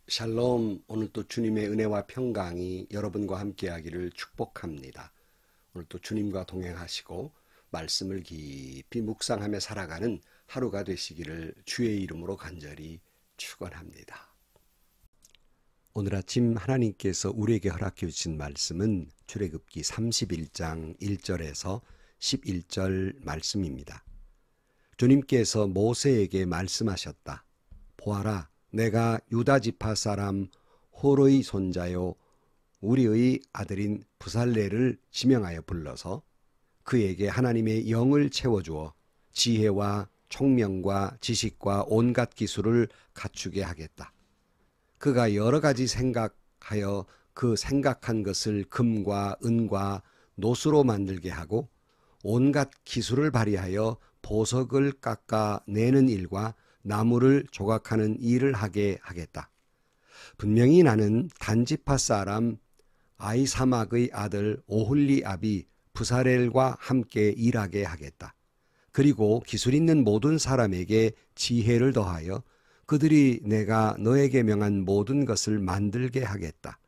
샬롬. 오늘 또 주님의 은혜와 평강이 여러분과 함께하기를 축복합니다. 오늘 또 주님과 동행하시고 말씀을 깊이 묵상하며 살아가는 하루가 되시기를 주의 이름으로 간절히 축원합니다. 오늘 아침 하나님께서 우리에게 허락해 주신 말씀은 출애굽기 31장 1절에서 11절 말씀입니다. 주님께서 모세에게 말씀하셨다. 보아라, 내가 유다 지파 사람 홀의 손자요 우리의 아들인 부살레를 지명하여 불러서 그에게 하나님의 영을 채워주어 지혜와 총명과 지식과 온갖 기술을 갖추게 하겠다. 그가 여러 가지 생각하여 그 생각한 것을 금과 은과 노수로 만들게 하고 온갖 기술을 발휘하여 보석을 깎아내는 일과 나무를 조각하는 일을 하게 하겠다. 분명히 나는 단지파 사람 아이사막의 아들 오홀리압이 부사렐과 함께 일하게 하겠다. 그리고 기술 있는 모든 사람에게 지혜를 더하여 그들이 내가 너에게 명한 모든 것을 만들게 하겠다.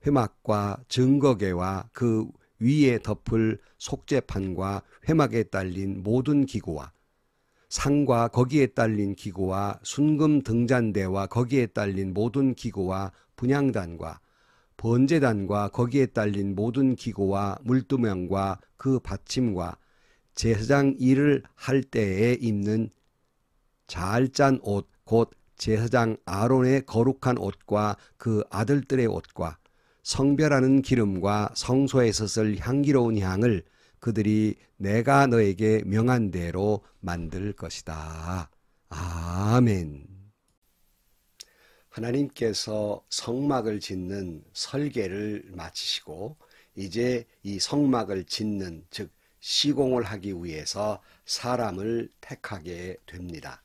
회막과 증거계와 그 위에 덮을 속죄판과 회막에 딸린 모든 기구와 상과 거기에 딸린 기구와 순금 등잔대와 거기에 딸린 모든 기구와 분향단과 번제단과 거기에 딸린 모든 기구와 물두멍과 그 받침과 제사장 일을 할 때에 입는 잘 짠 옷, 곧 제사장 아론의 거룩한 옷과 그 아들들의 옷과 성별하는 기름과 성소에서 쓸 향기로운 향을 그들이 내가 너에게 명한 대로 만들 것이다. 아멘. 하나님께서 성막을 짓는 설계를 마치시고 이제 이 성막을 짓는 즉 시공을 하기 위해서 사람을 택하게 됩니다.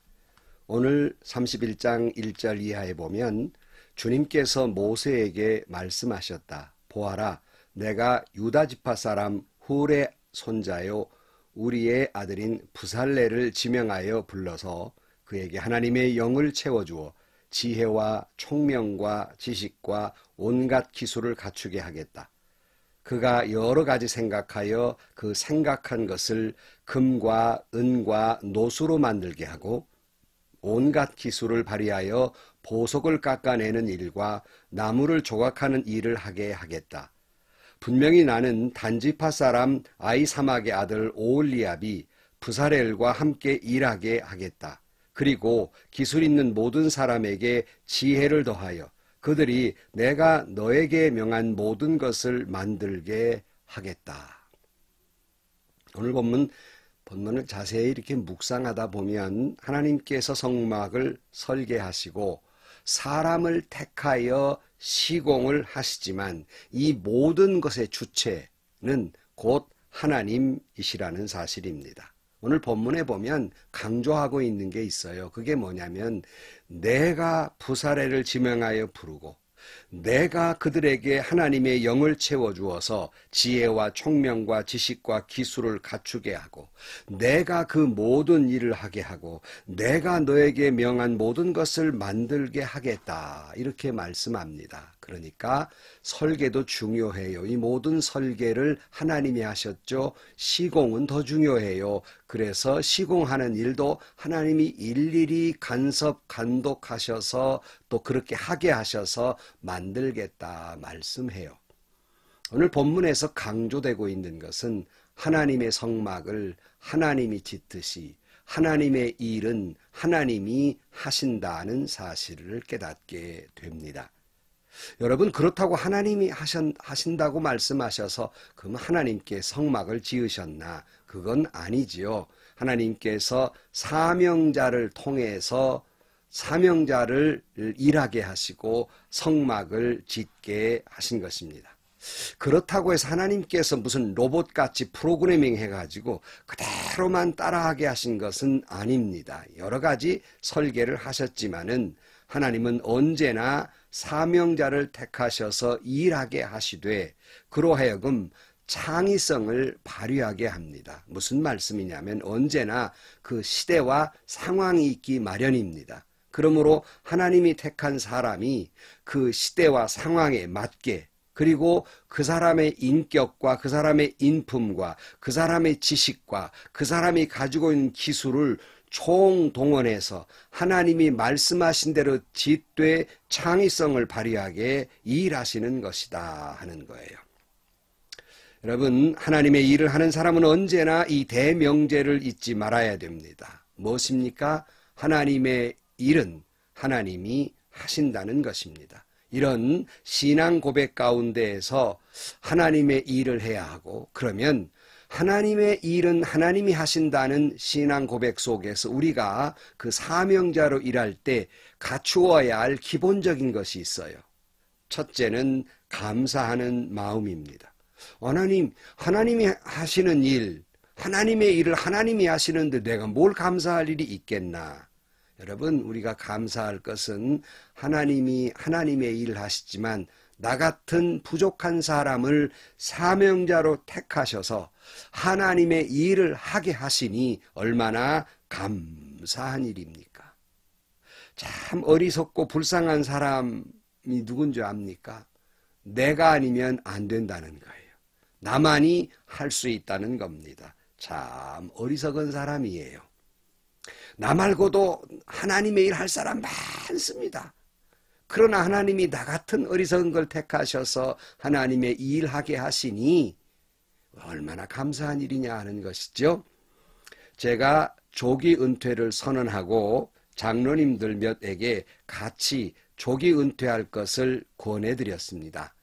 오늘 31장 1절 이하에 보면 주님께서 모세에게 말씀하셨다. 보아라, 내가 유다 지파 사람 훌의 손자요 우리의 아들인 부살레를 지명하여 불러서 그에게 하나님의 영을 채워주어 지혜와 총명과 지식과 온갖 기술을 갖추게 하겠다. 그가 여러 가지 생각하여 그 생각한 것을 금과 은과 노수로 만들게 하고 온갖 기술을 발휘하여 보석을 깎아내는 일과 나무를 조각하는 일을 하게 하겠다. 분명히 나는 단지파 사람 아이사막의 아들 오홀리압이 부사렐과 함께 일하게 하겠다. 그리고 기술 있는 모든 사람에게 지혜를 더하여 그들이 내가 너에게 명한 모든 것을 만들게 하겠다. 오늘 본문을 자세히 이렇게 묵상하다 보면 하나님께서 성막을 설계하시고 사람을 택하여 시공을 하시지만 이 모든 것의 주체는 곧 하나님이시라는 사실입니다. 오늘 본문에 보면 강조하고 있는 게 있어요. 그게 뭐냐면 내가 부사레를 지명하여 부르고 내가 그들에게 하나님의 영을 채워주어서 지혜와 총명과 지식과 기술을 갖추게 하고 내가 그 모든 일을 하게 하고 내가 너에게 명한 모든 것을 만들게 하겠다. 이렇게 말씀합니다. 그러니까 설계도 중요해요. 이 모든 설계를 하나님이 하셨죠. 시공은 더 중요해요. 그래서 시공하는 일도 하나님이 일일이 간섭 감독하셔서 또 그렇게 하게 하셔서 만들겠다 말씀해요. 오늘 본문에서 강조되고 있는 것은 하나님의 성막을 하나님이 짓듯이 하나님의 일은 하나님이 하신다는 사실을 깨닫게 됩니다. 여러분, 그렇다고 하나님이 하신다고 말씀하셔서 그럼 하나님께 성막을 지으셨나? 그건 아니지요. 하나님께서 사명자를 통해서 사명자를 일하게 하시고 성막을 짓게 하신 것입니다. 그렇다고 해서 하나님께서 무슨 로봇같이 프로그래밍 해가지고 그대로만 따라하게 하신 것은 아닙니다. 여러 가지 설계를 하셨지만은 하나님은 언제나 사명자를 택하셔서 일하게 하시되 그로 하여금 창의성을 발휘하게 합니다. 무슨 말씀이냐면 언제나 그 시대와 상황이 있기 마련입니다. 그러므로 하나님이 택한 사람이 그 시대와 상황에 맞게, 그리고 그 사람의 인격과 그 사람의 인품과 그 사람의 지식과 그 사람이 가지고 있는 기술을 총동원해서 하나님이 말씀하신 대로 짓되 창의성을 발휘하게 일하시는 것이다 하는 거예요. 여러분, 하나님의 일을 하는 사람은 언제나 이 대명제를 잊지 말아야 됩니다. 무엇입니까? 하나님의 일은 하나님이 하신다는 것입니다. 이런 신앙 고백 가운데에서 하나님의 일을 해야 하고, 그러면 하나님의 일은 하나님이 하신다는 신앙 고백 속에서 우리가 그 사명자로 일할 때 갖추어야 할 기본적인 것이 있어요. 첫째는 감사하는 마음입니다. 하나님이 하시는 일, 하나님의 일을 하나님이 하시는데 내가 뭘 감사할 일이 있겠나? 여러분, 우리가 감사할 것은 하나님이 하나님의 일을 하시지만 나 같은 부족한 사람을 사명자로 택하셔서 하나님의 일을 하게 하시니 얼마나 감사한 일입니까? 참 어리석고 불쌍한 사람이 누군지 압니까? 내가 아니면 안 된다는 거예요. 나만이 할 수 있다는 겁니다. 참 어리석은 사람이에요. 나 말고도 하나님의 일 할 사람 많습니다. 그러나 하나님이 나 같은 어리석은 걸 택하셔서 하나님의 일하게 하시니 얼마나 감사한 일이냐 하는 것이죠. 제가 조기 은퇴를 선언하고 장로님들 몇에게 같이 조기 은퇴할 것을 권해드렸습니다.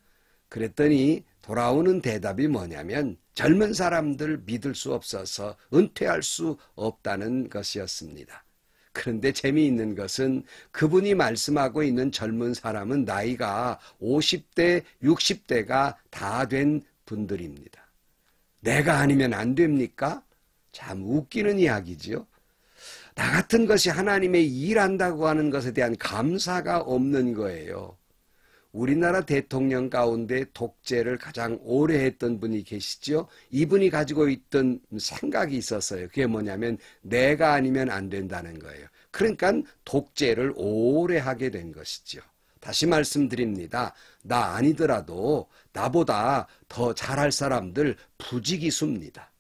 그랬더니 돌아오는 대답이 뭐냐면 젊은 사람들 믿을 수 없어서 은퇴할 수 없다는 것이었습니다. 그런데 재미있는 것은 그분이 말씀하고 있는 젊은 사람은 나이가 50대, 60대가 다 된 분들입니다. 내가 아니면 안 됩니까? 참 웃기는 이야기죠. 나 같은 것이 하나님의 일한다고 하는 것에 대한 감사가 없는 거예요. 우리나라 대통령 가운데 독재를 가장 오래 했던 분이 계시죠. 이분이 가지고 있던 생각이 있었어요. 그게 뭐냐면 내가 아니면 안 된다는 거예요. 그러니까 독재를 오래 하게 된 것이죠. 다시 말씀드립니다. 나 아니더라도 나보다 더 잘할 사람들 부지기수입니다.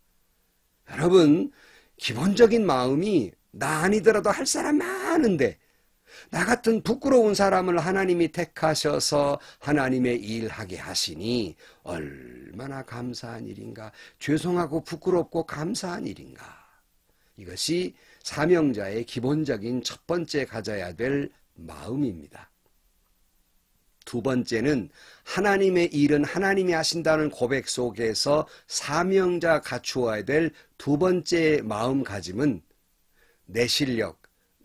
여러분, 기본적인 마음이 나 아니더라도 할 사람 많은데 나 같은 부끄러운 사람을 하나님이 택하셔서 하나님의 일하게 하시니 얼마나 감사한 일인가. 죄송하고 부끄럽고 감사한 일인가. 이것이 사명자의 기본적인 첫 번째 가져야 될 마음입니다. 두 번째는 하나님의 일은 하나님이 하신다는 고백 속에서 사명자 갖추어야 될 두 번째 마음가짐은 내 실력,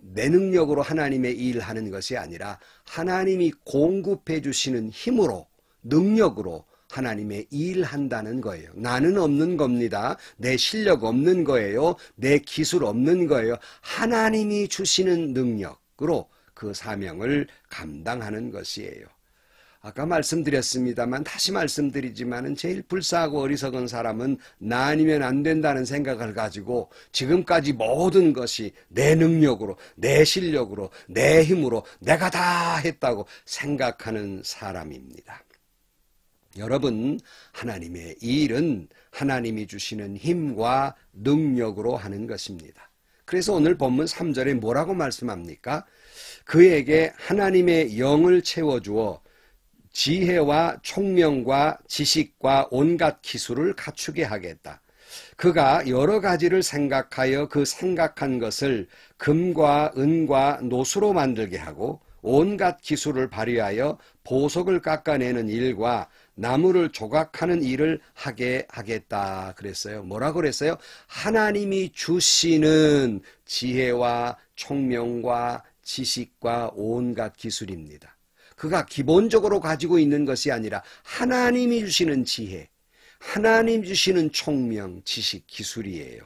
내 능력으로 하나님의 일을 하는 것이 아니라 하나님이 공급해 주시는 힘으로, 능력으로 하나님의 일을 한다는 거예요. 나는 없는 겁니다. 내 실력 없는 거예요. 내 기술 없는 거예요. 하나님이 주시는 능력으로 그 사명을 감당하는 것이에요. 아까 말씀드렸습니다만 다시 말씀드리지만은 제일 불쌍하고 어리석은 사람은 나 아니면 안 된다는 생각을 가지고 지금까지 모든 것이 내 능력으로, 내 실력으로, 내 힘으로 내가 다 했다고 생각하는 사람입니다. 여러분, 하나님의 일은 하나님이 주시는 힘과 능력으로 하는 것입니다. 그래서 오늘 본문 3절에 뭐라고 말씀합니까? 그에게 하나님의 영을 채워주어 지혜와 총명과 지식과 온갖 기술을 갖추게 하겠다. 그가 여러 가지를 생각하여 그 생각한 것을 금과 은과 노수로 만들게 하고 온갖 기술을 발휘하여 보석을 깎아내는 일과 나무를 조각하는 일을 하게 하겠다 그랬어요. 뭐라고 그랬어요? 하나님이 주시는 지혜와 총명과 지식과 온갖 기술입니다. 그가 기본적으로 가지고 있는 것이 아니라 하나님이 주시는 지혜, 하나님 주시는 총명, 지식, 기술이에요.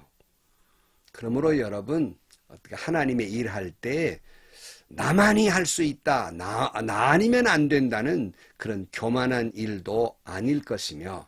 그러므로 여러분, 어떻게 하나님의 일할 때 나만이 할 수 있다, 나 아니면 안 된다는 그런 교만한 일도 아닐 것이며,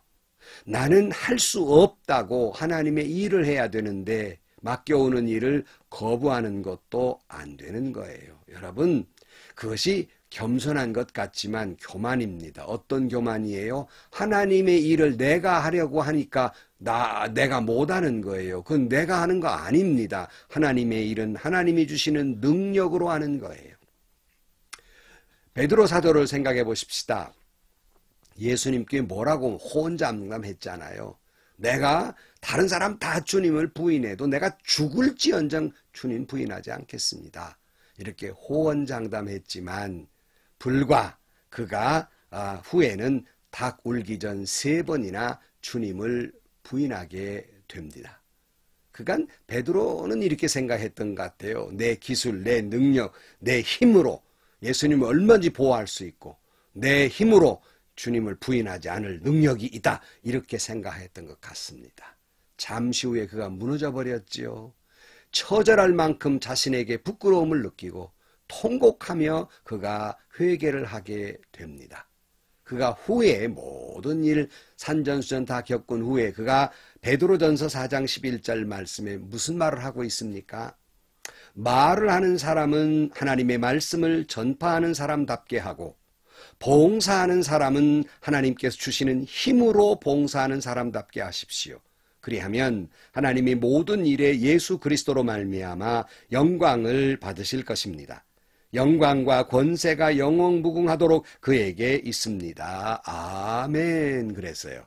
나는 할 수 없다고 하나님의 일을 해야 되는데 맡겨오는 일을 거부하는 것도 안 되는 거예요. 여러분, 그것이 겸손한 것 같지만 교만입니다. 어떤 교만이에요? 하나님의 일을 내가 하려고 하니까 내가 못하는 거예요. 그건 내가 하는 거 아닙니다. 하나님의 일은 하나님이 주시는 능력으로 하는 거예요. 베드로 사도를 생각해 보십시다. 예수님께 뭐라고 호언장담했잖아요. 내가 다른 사람 다 주님을 부인해도 내가 죽을지언정 주님 부인하지 않겠습니다. 이렇게 호언장담했지만 불과 그가 후에는 닭 울기 전 3번이나 주님을 부인하게 됩니다. 그간 베드로는 이렇게 생각했던 것 같아요. 내 기술, 내 능력, 내 힘으로 예수님을 얼마든지 보호할 수 있고 내 힘으로 주님을 부인하지 않을 능력이 있다. 이렇게 생각했던 것 같습니다. 잠시 후에 그가 무너져 버렸지요. 처절할 만큼 자신에게 부끄러움을 느끼고 통곡하며 그가 회개를 하게 됩니다. 그가 후에 모든 일 산전수전 다 겪은 후에 그가 베드로전서 4장 11절 말씀에 무슨 말을 하고 있습니까? 말을 하는 사람은 하나님의 말씀을 전파하는 사람답게 하고 봉사하는 사람은 하나님께서 주시는 힘으로 봉사하는 사람답게 하십시오. 그리하면 하나님이 모든 일에 예수 그리스도로 말미암아 영광을 받으실 것입니다. 영광과 권세가 영원무궁하도록 그에게 있습니다. 아멘. 그랬어요.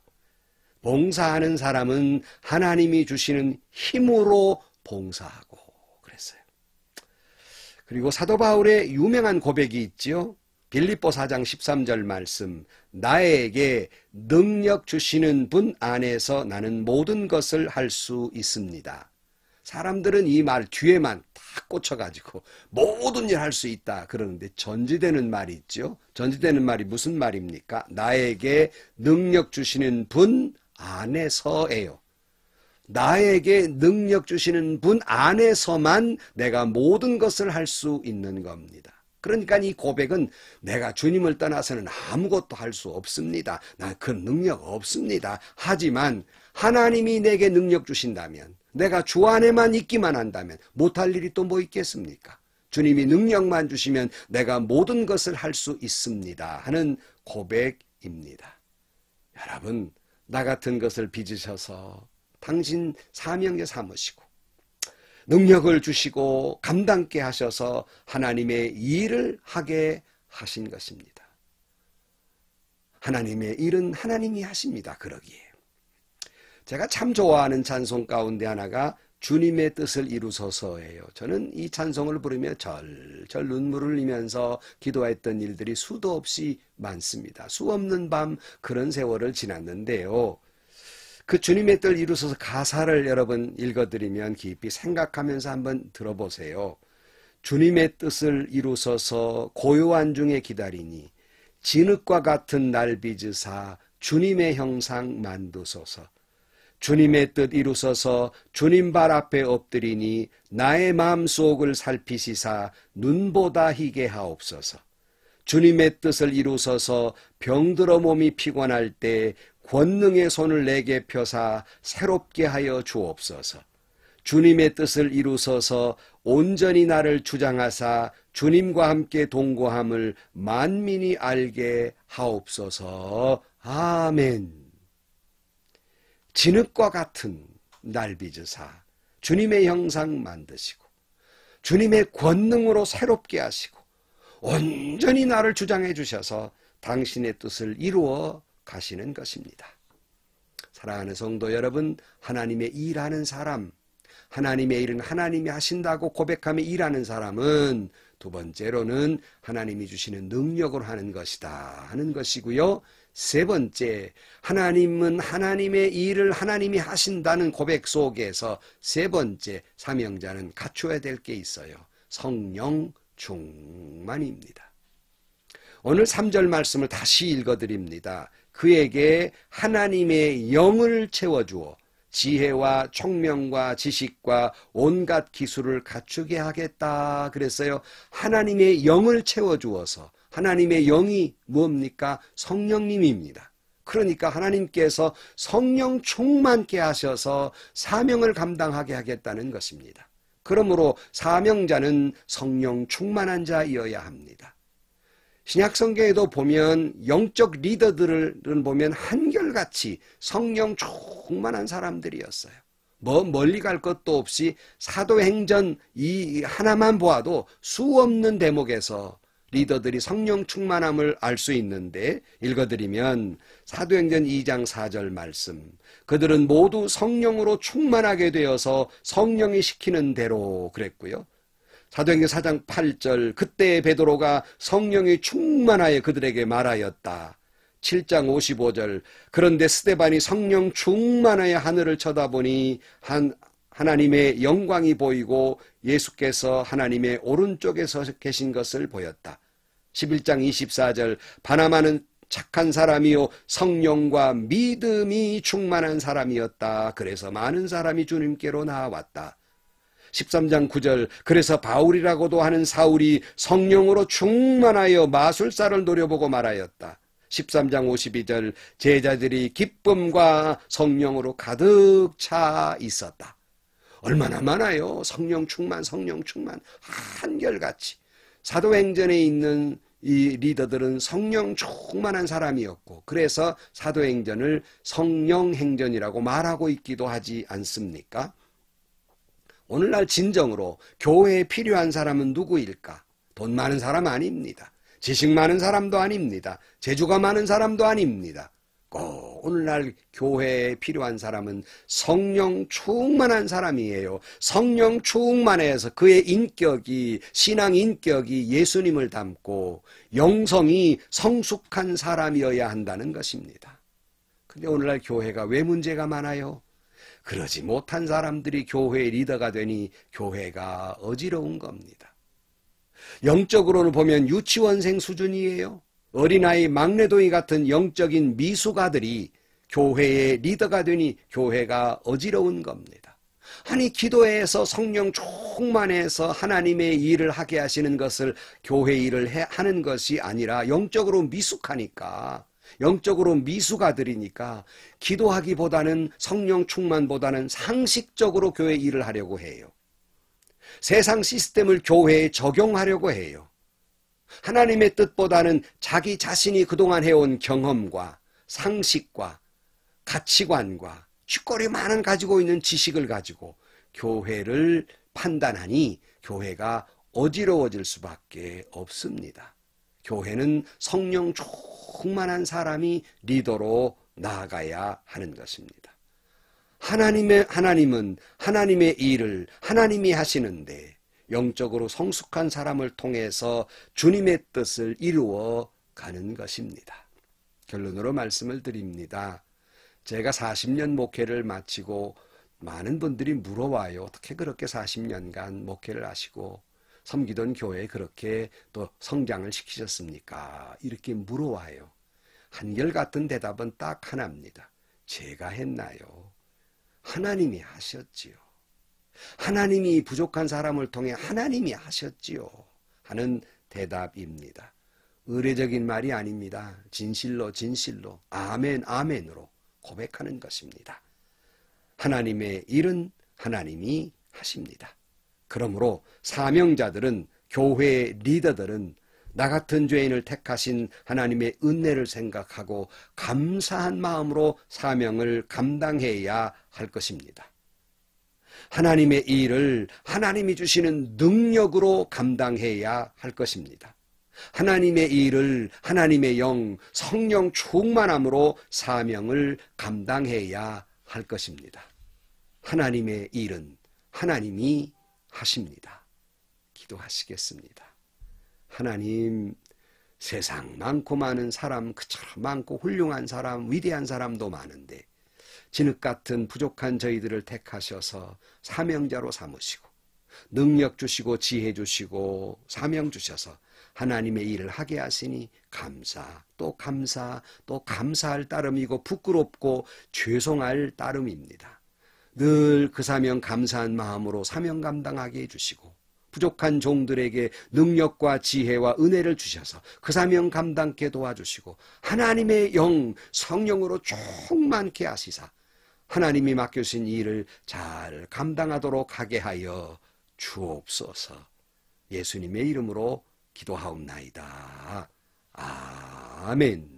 봉사하는 사람은 하나님이 주시는 힘으로 봉사하고 그랬어요. 그리고 사도 바울의 유명한 고백이 있지요. 빌립보 4장 13절 말씀, 나에게 능력 주시는 분 안에서 나는 모든 것을 할 수 있습니다. 사람들은 이 말 뒤에만 딱 꽂혀가지고 모든 일 할 수 있다 그러는데 전제되는 말이 있죠. 전제되는 말이 무슨 말입니까? 나에게 능력 주시는 분 안에서예요. 나에게 능력 주시는 분 안에서만 내가 모든 것을 할 수 있는 겁니다. 그러니까 이 고백은 내가 주님을 떠나서는 아무것도 할 수 없습니다. 나 그 능력 없습니다. 하지만 하나님이 내게 능력 주신다면 내가 주 안에만 있기만 한다면 못할 일이 또 뭐 있겠습니까? 주님이 능력만 주시면 내가 모든 것을 할 수 있습니다 하는 고백입니다. 여러분, 나 같은 것을 빚으셔서 당신 사명에 삼으시고 능력을 주시고 감당케 하셔서 하나님의 일을 하게 하신 것입니다. 하나님의 일은 하나님이 하십니다. 그러기에 제가 참 좋아하는 찬송 가운데 하나가 주님의 뜻을 이루소서예요. 저는 이 찬송을 부르며 절절 눈물을 흘리면서 기도했던 일들이 수도 없이 많습니다. 수 없는 밤 그런 세월을 지났는데요. 그 주님의 뜻을 이루소서 가사를 여러분 읽어드리면 깊이 생각하면서 한번 들어보세요. 주님의 뜻을 이루소서 고요한 중에 기다리니 진흙과 같은 날 빚으사 주님의 형상 만드소서. 주님의 뜻 이루소서 주님 발 앞에 엎드리니 나의 마음속을 살피시사 눈보다 희게 하옵소서. 주님의 뜻을 이루소서 병들어 몸이 피곤할 때 권능의 손을 내게 펴사 새롭게 하여 주옵소서. 주님의 뜻을 이루소서 온전히 나를 주장하사 주님과 함께 동거함을 만민이 알게 하옵소서. 아멘. 진흙과 같은 날 빚으사 주님의 형상 만드시고 주님의 권능으로 새롭게 하시고 온전히 나를 주장해 주셔서 당신의 뜻을 이루어 가시는 것입니다. 사랑하는 성도 여러분, 하나님의 일하는 사람, 하나님의 일은 하나님이 하신다고 고백하며 일하는 사람은 두 번째로는 하나님이 주시는 능력으로 하는 것이다 하는 것이고요. 세 번째, 하나님은 하나님의 일을 하나님이 하신다는 고백 속에서 세 번째 사명자는 갖춰야 될 게 있어요. 성령 충만입니다. 오늘 3절 말씀을 다시 읽어드립니다. 그에게 하나님의 영을 채워주어 지혜와 총명과 지식과 온갖 기술을 갖추게 하겠다 그랬어요. 하나님의 영을 채워주어서 하나님의 영이 뭡니까? 성령님입니다. 그러니까 하나님께서 성령 충만케 하셔서 사명을 감당하게 하겠다는 것입니다. 그러므로 사명자는 성령 충만한 자이어야 합니다. 신약성경에도 보면 영적 리더들을 보면 한결같이 성령 충만한 사람들이었어요. 멀리 갈 것도 없이 사도행전 이 하나만 보아도 수없는 대목에서 리더들이 성령 충만함을 알 수 있는데, 읽어드리면 사도행전 2장 4절 말씀, 그들은 모두 성령으로 충만하게 되어서 성령이 시키는 대로 그랬고요. 사도행전 4장 8절, 그때 베드로가 성령이 충만하여 그들에게 말하였다. 7장 55절, 그런데 스데반이 성령 충만하여 하늘을 쳐다보니 하나님의 영광이 보이고 예수께서 하나님의 오른쪽에서 계신 것을 보였다. 11장 24절, 바나바는 착한 사람이요 성령과 믿음이 충만한 사람이었다. 그래서 많은 사람이 주님께로 나아왔다. 13장 9절, 그래서 바울이라고도 하는 사울이 성령으로 충만하여 마술사를 노려보고 말하였다. 13장 52절, 제자들이 기쁨과 성령으로 가득 차 있었다. 얼마나 많아요. 성령 충만, 성령 충만. 한결같이. 사도행전에 있는 이 리더들은 성령 충만한 사람이었고, 그래서 사도행전을 성령행전이라고 말하고 있기도 하지 않습니까? 오늘날 진정으로 교회에 필요한 사람은 누구일까? 돈 많은 사람 아닙니다. 지식 많은 사람도 아닙니다. 재주가 많은 사람도 아닙니다. 꼭 오늘날 교회에 필요한 사람은 성령 충만한 사람이에요. 성령 충만해서 그의 인격이, 신앙 인격이 예수님을 닮고 영성이 성숙한 사람이어야 한다는 것입니다. 근데 오늘날 교회가 왜 문제가 많아요? 그러지 못한 사람들이 교회의 리더가 되니 교회가 어지러운 겁니다. 영적으로는 보면 유치원생 수준이에요. 어린아이 막내동이 같은 영적인 미숙아들이 교회의 리더가 되니 교회가 어지러운 겁니다. 아니, 기도해서 성령 충만해서 하나님의 일을 하게 하시는 것을 교회 일을 하는 것이 아니라 영적으로 미숙하니까, 영적으로 미숙아들이니까 기도하기보다는, 성령 충만보다는 상식적으로 교회 일을 하려고 해요. 세상 시스템을 교회에 적용하려고 해요. 하나님의 뜻보다는 자기 자신이 그동안 해온 경험과 상식과 가치관과 쥐꼬리 많은 가지고 있는 지식을 가지고 교회를 판단하니 교회가 어지러워질 수밖에 없습니다. 교회는 성령 충만한 사람이 리더로 나아가야 하는 것입니다. 하나님은 하나님의 일을 하나님이 하시는데 영적으로 성숙한 사람을 통해서 주님의 뜻을 이루어 가는 것입니다. 결론으로 말씀을 드립니다. 제가 40년 목회를 마치고 많은 분들이 물어와요. 어떻게 그렇게 40년간 목회를 하시고 섬기던 교회에 그렇게 또 성장을 시키셨습니까? 이렇게 물어와요. 한결같은 대답은 딱 하나입니다. 제가 했나요? 하나님이 하셨지요. 하나님이 부족한 사람을 통해 하나님이 하셨지요 하는 대답입니다. 의례적인 말이 아닙니다. 진실로 아멘 아멘으로 고백하는 것입니다. 하나님의 일은 하나님이 하십니다. 그러므로 사명자들은, 교회의 리더들은 나 같은 죄인을 택하신 하나님의 은혜를 생각하고 감사한 마음으로 사명을 감당해야 할 것입니다. 하나님의 일을 하나님이 주시는 능력으로 감당해야 할 것입니다. 하나님의 일을 하나님의 영, 성령 충만함으로 사명을 감당해야 할 것입니다. 하나님의 일은 하나님이 하십니다. 기도하시겠습니다. 하나님, 세상 많고 많은 사람, 그처럼 많고 훌륭한 사람, 위대한 사람도 많은데 진흙 같은 부족한 저희들을 택하셔서 사명자로 삼으시고 능력 주시고 지혜 주시고 사명 주셔서 하나님의 일을 하게 하시니 감사, 또 감사, 또 감사할 따름이고 부끄럽고 죄송할 따름입니다. 늘 그 사명 감사한 마음으로 사명 감당하게 해주시고 부족한 종들에게 능력과 지혜와 은혜를 주셔서 그 사명 감당케 도와주시고 하나님의 영 성령으로 충만케 하시사 하나님이 맡겨주신 일을 잘 감당하도록 하게 하여 주옵소서. 예수님의 이름으로 기도하옵나이다. 아멘.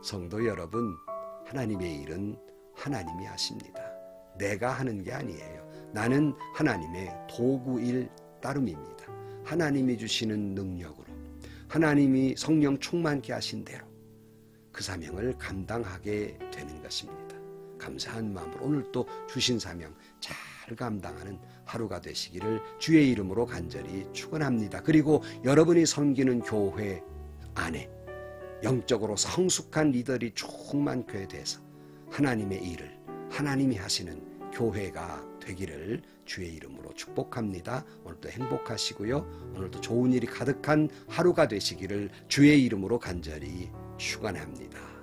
성도 여러분, 하나님의 일은 하나님이 하십니다. 내가 하는 게 아니에요. 나는 하나님의 도구일 따름입니다. 하나님이 주시는 능력으로 하나님이 성령 충만케 하신 대로 그 사명을 감당하게 되는 것입니다. 감사한 마음으로 오늘 또 주신 사명 잘 감당하는 하루가 되시기를 주의 이름으로 간절히 축원합니다. 그리고 여러분이 섬기는 교회 안에 영적으로 성숙한 리더들이 충만케 돼서 하나님의 일을 하나님이 하시는 교회가 되기를 주의 이름으로 축복합니다. 오늘도 행복하시고요. 오늘도 좋은 일이 가득한 하루가 되시기를 주의 이름으로 간절히 축원합니다.